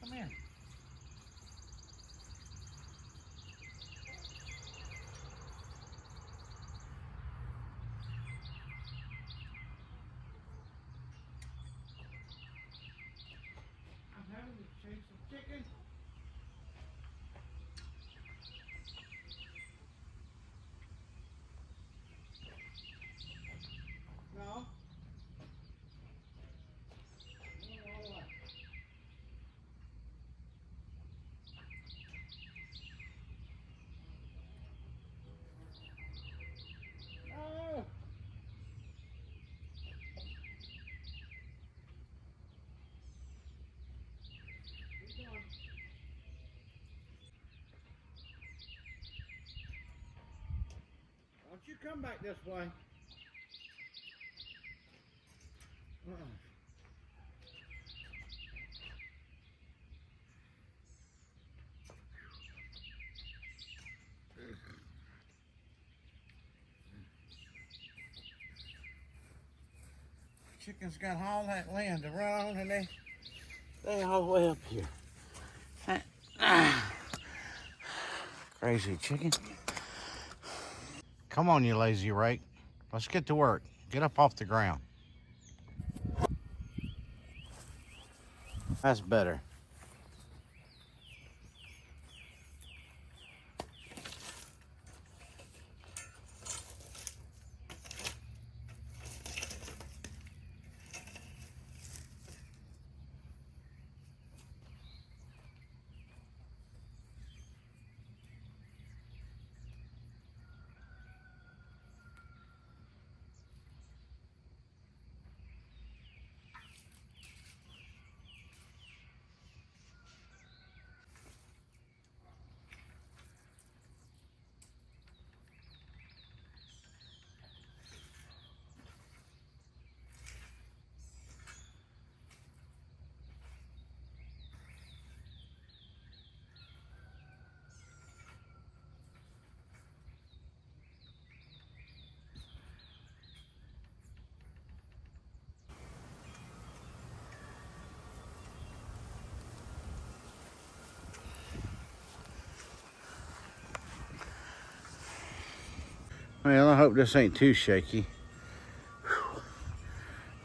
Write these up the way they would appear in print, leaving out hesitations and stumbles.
Come here. I'm having to chase some chicken. No. Oh. Keep going. Don't you come back this way. Chickens got all that land to run on, and they all the way up here. Crazy chicken. Come on, you lazy rake. Let's get to work. Get up off the ground. That's better. Well, I hope this ain't too shaky.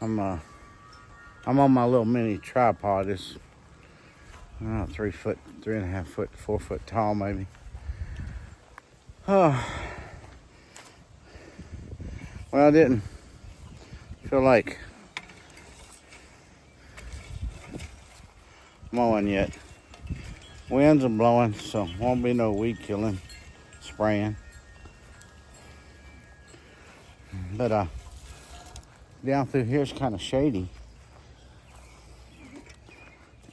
I'm on my little mini tripod. It's 3 foot, 3.5 foot, 4 foot tall, maybe. Oh, well, I didn't feel like mowing yet. Winds are blowing, so won't be no weed killing, spraying. But down through here is kind of shady.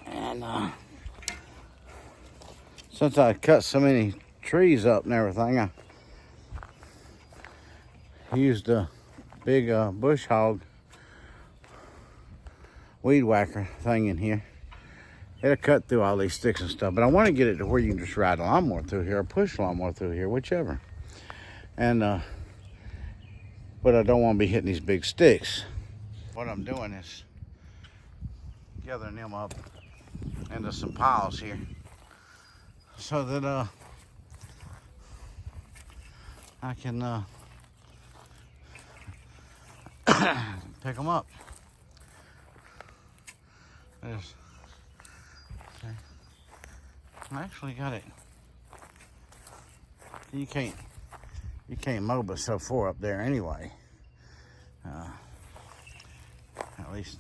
And since I cut so many trees up and everything, I used a big bush hog weed whacker thing in here. It'll cut through all these sticks and stuff, but I want to get it to where you can just ride a lawnmower through here or push a lawnmower through here, whichever. And but I don't want to be hitting these big sticks. What I'm doing is gathering them up into some piles here so that I can pick them up. There's, okay. I actually got it. You can't mow but so far up there anyway. At least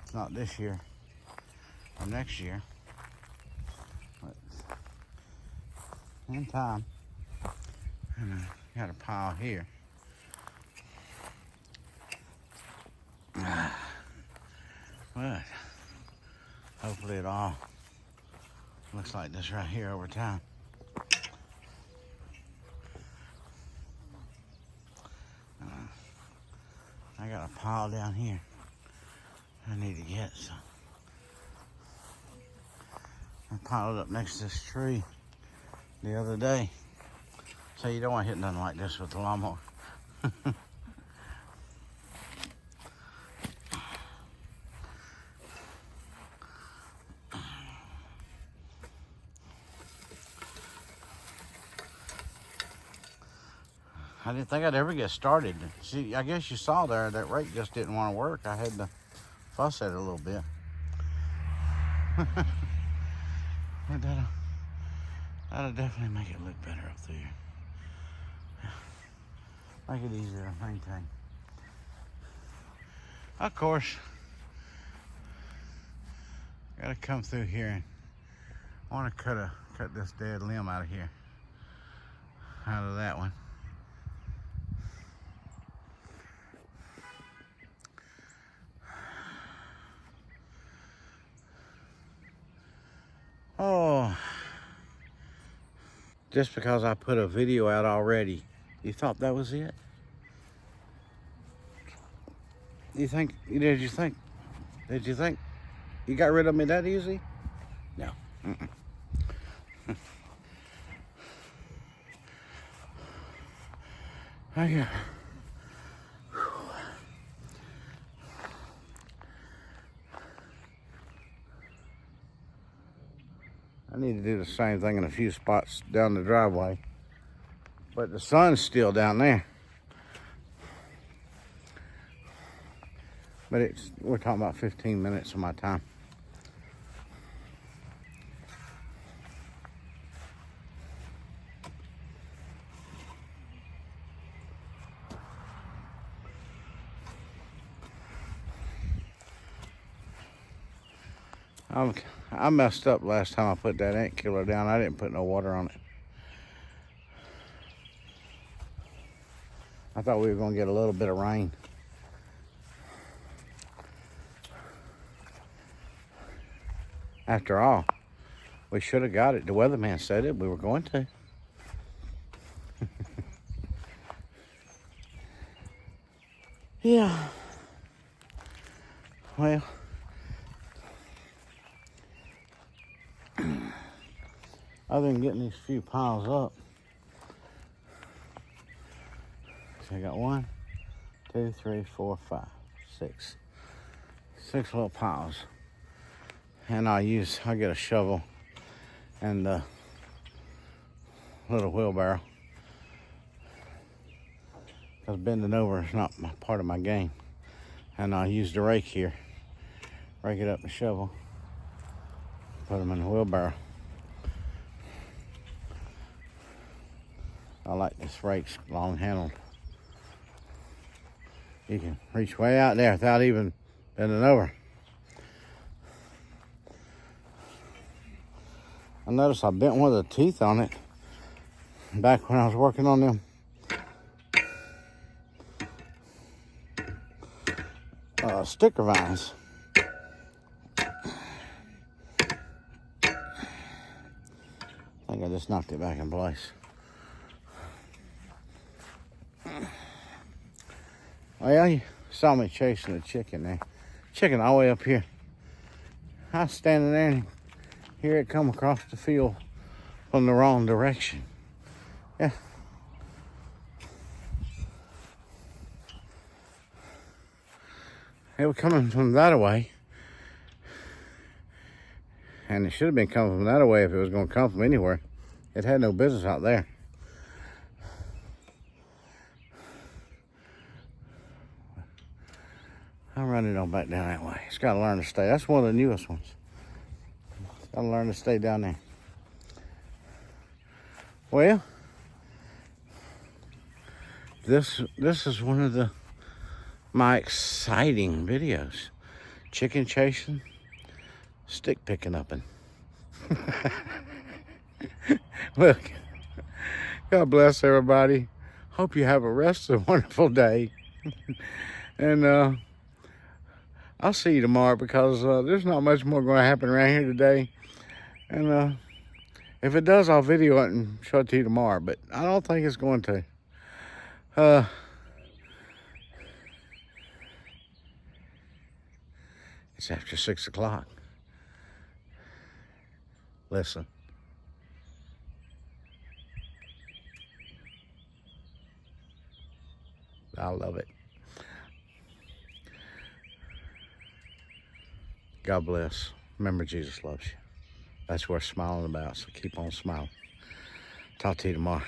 it's not this year or next year. But in time. And I got a pile here. But hopefully it all looks like this right here over time. I got a pile down here I need to get, so I piled it up next to this tree the other day. So you don't want to hit nothing like this with the lawnmower. I didn't think I'd ever get started. See, I guess you saw there that rake just didn't want to work. I had to fuss at it a little bit. That'll definitely make it look better up through here. Make it easier to maintain. Of course, gotta come through here, and I want to cut this dead limb out of here, out of that one. Oh, just because I put a video out already, you thought that was it? Did you think you got rid of me that easy? No. Oh, yeah. I need to do the same thing in a few spots down the driveway, but the sun's still down there. But we're talking about 15 minutes of my time. I messed up last time I put that ant killer down. I didn't put no water on it. I thought we were gonna get a little bit of rain. After all, we should have got it. The weatherman said it. We were going to. Yeah. Well, other than getting these few piles up, so I got 1, 2, 3, 4, 5, 6. 6 little piles. And I'll get a shovel and a little wheelbarrow, because bending over is not part of my game. And I'll use the rake here, rake it up the shovel, put them in the wheelbarrow. I like this rake's long handled. You can reach way out there without even bending over. I noticed I bent one of the teeth on it back when I was working on them sticker vines. I think I just knocked it back in place. Well, you saw me chasing the chicken there. Chicken all the way up here. I was standing there and hear it come across the field from the wrong direction. Yeah. It was coming from that way. And it should have been coming from that way if it was going to come from anywhere. It had no business out there. I'll run it on back down that way. It's got to learn to stay. That's one of the newest ones. It's got to learn to stay down there. Well, this is one of my exciting videos. Chicken chasing, stick picking up. Look, God bless everybody. Hope you have a rest of a wonderful day. And I'll see you tomorrow, because there's not much more going to happen around here today. And if it does, I'll video it and show it to you tomorrow. But I don't think it's going to. It's after 6 o'clock. Listen. I love it. God bless. Remember, Jesus loves you. That's worth smiling about, so keep on smiling. Talk to you tomorrow.